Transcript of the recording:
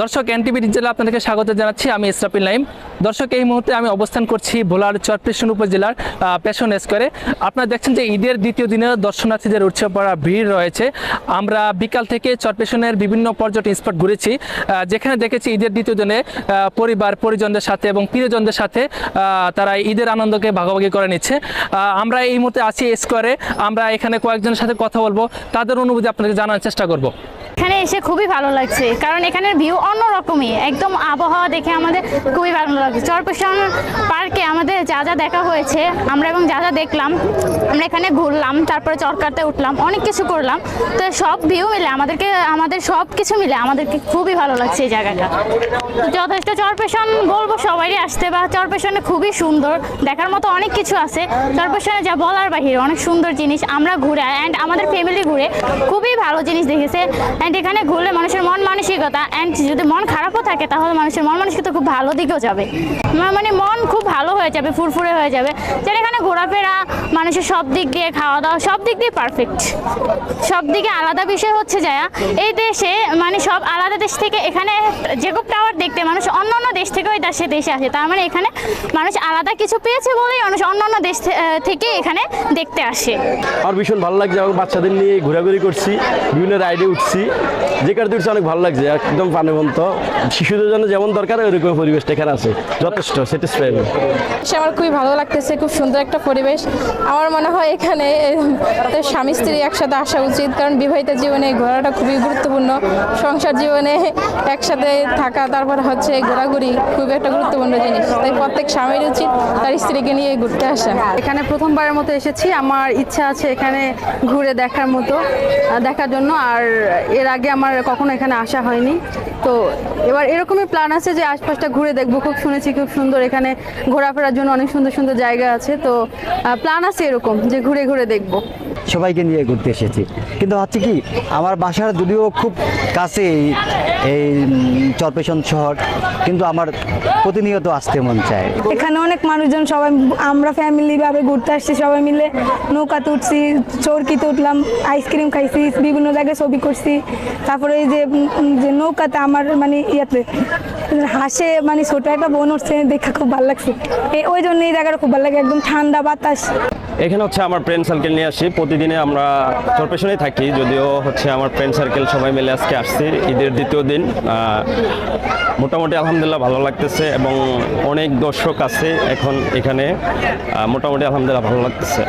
দর্শক এনটিভি জেলা আপনাদেরকে স্বাগত জানাচ্ছি। আমি ইসরাফিল নাইম। দর্শক এই মুহূর্তে আমি অবস্থান করছি ভোলার চরপেশন উপজেলার পেশন স্কোয়ারে। আপনারা দেখছেন যে ঈদের দ্বিতীয় দিনে দর্শনার্থীদের উৎসে পড়া ভিড় রয়েছে। আমরা বিকাল থেকে চরপেশনের বিভিন্ন পর্যটন স্পট ঘুরেছি, যেখানে দেখেছি ঈদের দ্বিতীয় দিনে পরিবার পরিজনদের সাথে এবং প্রিয়জনদের সাথে তারা ঈদের আনন্দকে ভাগাভাগি করে নিচ্ছে। আমরা এই মুহূর্তে আছি স্কোয়ারে। আমরা এখানে কয়েকজনের সাথে কথা বলবো, তাদের অনুভূতি আপনাদের জানার চেষ্টা করব। এখানে এসে খুবই ভালো লাগছে, কারণ এখানের ভিউ অন্যরকমই, একদম আবহাওয়া দেখে আমাদের খুবই ভালো লাগছে। চরপেশন পার্কে আমাদের যা যা দেখা হয়েছে আমরা এবং যা যা দেখলাম, আমরা এখানে ঘুরলাম, তারপরে চরকাতে উঠলাম, অনেক কিছু করলাম। তো সব ভিউ মিলে আমাদের সব কিছু মিলে আমাদেরকে খুবই ভালো লাগছে এই জায়গাটা। যথেষ্ট চরপেশন বলবো সবারই আসতে, বা চরপেশনে খুবই সুন্দর, দেখার মতো অনেক কিছু আছে। চরপেশনে যা বলার বাহিরে অনেক সুন্দর জিনিস আমরা ঘুরে, অ্যান্ড আমাদের ফ্যামিলি ঘুরে খুবই ভালো জিনিস দেখেছে। অ্যান্ড এখানে ঘুরলে মানুষের মন মানসিকতা, অ্যান্ড যদি মন খারাপও থাকে তাহলে মানুষের মন মানসিকতা খুব ভালো দিকেও যাবে, মানে মন খুব ভালো হয়ে যাবে, ফুরফুরে হয়ে যাবে। যেন এখানে ঘোরাফেরা, মানুষের সব দিক দিয়ে খাওয়া দাওয়া সব দিক দিয়ে পারফেক্ট। সব দিকে আলাদা বিষয় হচ্ছে যায়া এই দেশে, মানে সব আলাদা দেশ থেকে এখানে জেকব টাওয়ার দেখতে মানুষ অন্য দেশ থেকেও দেশে আসে। তার মানে এখানে মানুষ আলাদা কিছু পেয়েছে বলেই মানুষ অন্য দেশ থেকে এখানে দেখতে আসে। আমার ভীষণ ভালো লাগছে, এবং বাচ্চাদের নিয়ে ঘোরাঘুরি করছি, বিভিন্ন রাইডে উঠছি, যে কারণে উঠছি অনেক ভালো লাগছে, একদম প্রাণবন্ত। শিশুদের জন্য যেমন দরকার ওইরকম পরিবেশটা এখানে আছে, যথেষ্ট স্যাটিসফাই। আমার খুবই ভালো লাগতেছে, খুব সুন্দর একটা পরিবেশ। আমার মনে হয় এখানে স্বামী স্ত্রী একসাথে আসা উচিত, কারণ বিবাহিত জীবনে ঘোরাটা খুবই গুরুত্বপূর্ণ। সংসার জীবনে একসাথে থাকা, তারপর হচ্ছে ঘোরাঘুরি খুবই একটা গুরুত্বপূর্ণ জিনিস। তাই প্রত্যেক স্বামীর উচিত তার স্ত্রীকে নিয়ে ঘুরতে আসা। এখানে প্রথমবারের মতো এসেছি, আমার ইচ্ছা আছে এখানে ঘুরে দেখার জন্য। আর এর আগে আমার কখনো এখানে আসা হয়নি, তো এবার এরকমই প্ল্যান আছে যে আশপাশটা ঘুরে দেখবো। খুব শুনেছি খুব সুন্দর, এখানে ঘোরাফেরার জন্য অনেক সুন্দর সুন্দর জায়গা আছে, তো প্ল্যান আছে এরকম যে ঘুরে ঘুরে দেখবো। সবাইকে নিয়ে ঘুরতে এসেছি, কিন্তু হচ্ছে কি আমার বাসার যদিও খুব কাছে এই চরপেশন শহর, কিন্তু আমার প্রতিনিয়ত আসতে মন চায়। এখানে অনেক মানুষজন, সবাই আমরা ফ্যামিলি ভাবে ঘুরতে আসছি, সবাই মিলে নৌকাতে উঠছি, চরকিতে উঠলাম, আইসক্রিম খাইছি, বিভিন্ন জায়গায় ছবি করছি। তারপরে এই যে নৌকাতে আমার মানে ইয়াতে হাসে, মানে ছোট একটা বোন উঠছে, দেখা খুব ভালো লাগছে। ওই জন্য এই জায়গাটা খুব ভালো লাগে, একদম ঠান্ডা বাতাস। এখানে হচ্ছে আমার ফ্রেন্ড সার্কেল নিয়ে আসি, প্রতিদিনে আমরা চরপেশনেই থাকি, যদিও হচ্ছে আমার ফ্রেন্ড সার্কেল সবাই মিলে আজকে আসছি ঈদের দ্বিতীয় দিন। মোটামুটি আলহামদুলিল্লাহ ভালো লাগতেছে, এবং অনেক দর্শক আছে এখন এখানে, মোটামুটি আলহামদুলিল্লাহ ভালো লাগতেছে।